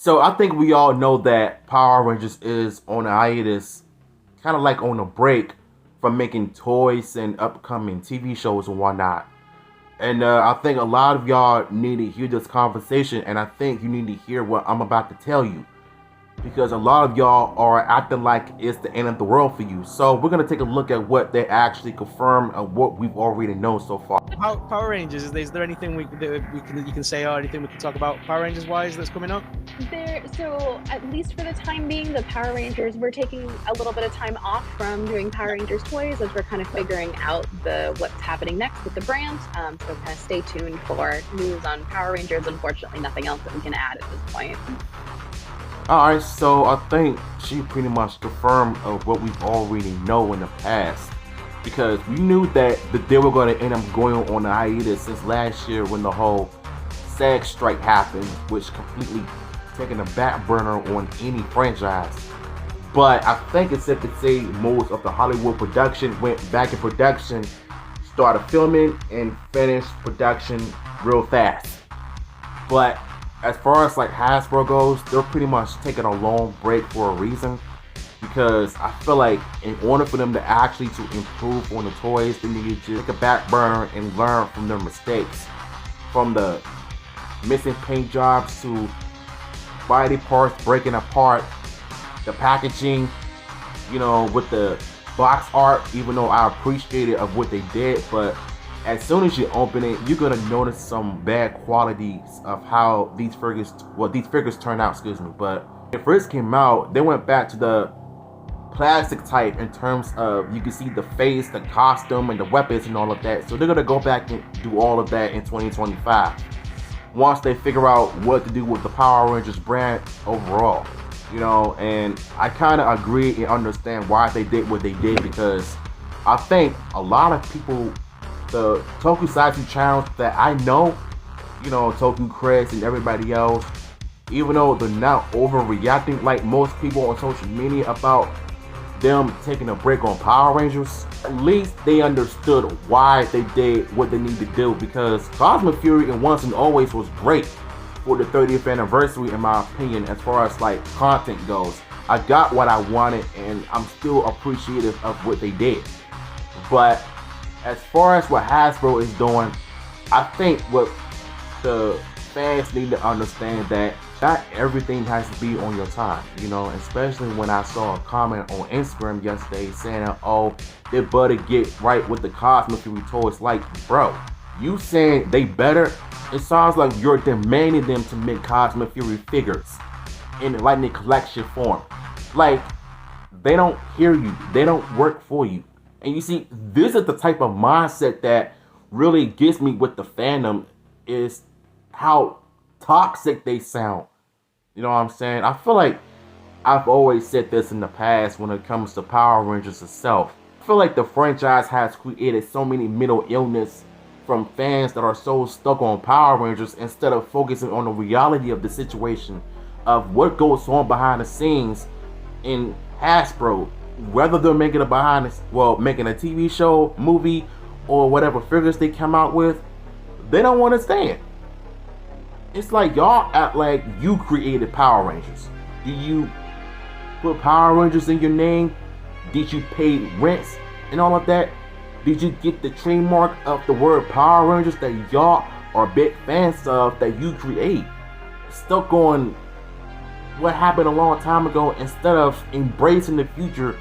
So I think we all know that Power Rangers is on a hiatus, kind of like on a break from making toys and upcoming TV shows and whatnot. And I think a lot of y'all need to hear this conversation, and I think you need to hear what I'm about to tell you because a lot of y'all are acting like it's the end of the world for you. So we're gonna take a look at what they actually confirm of what we've already known so far. Power Rangers. Is there anything you can say or anything we can talk about Power Rangers wise that's coming up? So at least for the time being, the Power Rangers, we're taking a little bit of time off from doing Power Rangers toys as we're kind of figuring out what's happening next with the brand. So kind of stay tuned for news on Power Rangers. Unfortunately, nothing else that we can add at this point. Alright, so I think she pretty much confirmed of what we've already know in the past. Because we knew that they were going to end up going on a hiatus since last year when the whole SAG strike happened, which completely taking a back burner on any franchise. But I think it's safe to say most of the Hollywood production went back in production, started filming, and finished production real fast. But as far as like Hasbro goes, they're pretty much taking a long break for a reason. Because I feel like in order for them to actually to improve on the toys, they need to take a back burner and learn from their mistakes. From the missing paint jobs to body parts breaking apart, the packaging, with the box art, even though I appreciated of what they did, but as soon as you open it, you're gonna notice some bad qualities of how these figures turn out, But when it first came out, they went back to the plastic type in terms of you can see the face, the costume, and the weapons and all of that. So they're gonna go back and do all of that in 2025 once they figure out what to do with the Power Rangers brand overall. And I kind of agree and understand why they did what they did, because I think a lot of people, the Tokusatsu channels that I know, Toku Chris and everybody else, even though they're not overreacting like most people on social media about them taking a break on Power Rangers, at least they understood why they did what they need to do, because Cosmic Fury and Once and Always was great for the 30th anniversary in my opinion. As far as like content goes, I got what I wanted and I'm still appreciative of what they did. But as far as what Hasbro is doing, I think what the fans need to understand that not everything has to be on your time, especially when I saw a comment on Instagram yesterday saying, oh, they better get right with the Cosmic Fury toys. Like, bro, you saying they better? It sounds like you're demanding them to make Cosmic Fury figures in Lightning Collection form. Like, they don't hear you. They don't work for you. And you see, this is the type of mindset that really gets me with the fandom, is how toxic they sound. You know what I'm saying? I feel like I've always said this in the past when it comes to Power Rangers itself. I feel like the franchise has created so many mental illness from fans that are so stuck on Power Rangers instead of focusing on the reality of the situation of what goes on behind the scenes in Hasbro. Whether they're making a making a TV show, movie, or whatever figures they come out with, they don't want to stand. It's like y'all act like you created Power Rangers. Do you put Power Rangers in your name? Did you pay rents and all of that? Did you get the trademark of the word Power Rangers that y'all are big fans of, that you create? Stuck on what happened a long time ago instead of embracing the future.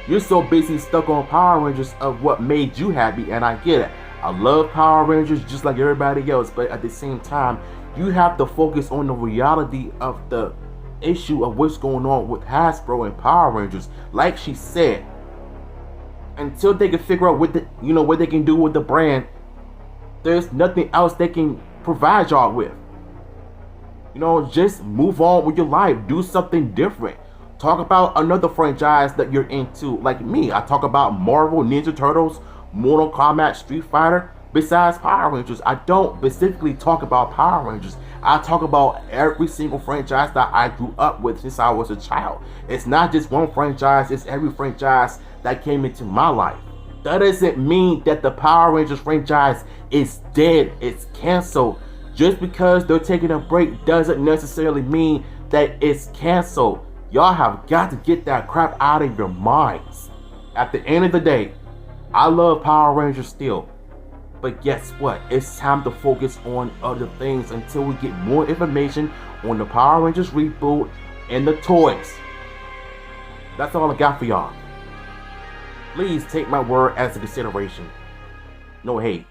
You're so busy stuck on Power Rangers of what made you happy, and I get it. I love Power Rangers just like everybody else, but at the same time, you have to focus on the reality of the issue of what's going on with Hasbro and Power Rangers. Like she said, until they can figure out what they can do with the brand, there's nothing else they can provide y'all with. Just move on with your life. Do something different. Talk about another franchise that you're into. Like me, I talk about Marvel, Ninja Turtles, Mortal Kombat, Street Fighter. Besides Power Rangers, I don't specifically talk about Power Rangers. I talk about every single franchise that I grew up with since I was a child. It's not just one franchise, it's every franchise that came into my life. That doesn't mean that the Power Rangers franchise is dead, it's canceled, Just because they're taking a break doesn't necessarily mean that it's canceled. Y'all have got to get that crap out of your minds. At the end of the day, I love Power Rangers still. But guess what? It's time to focus on other things until we get more information on the Power Rangers reboot and the toys. That's all I got for y'all. Please take my word as a consideration. No hate.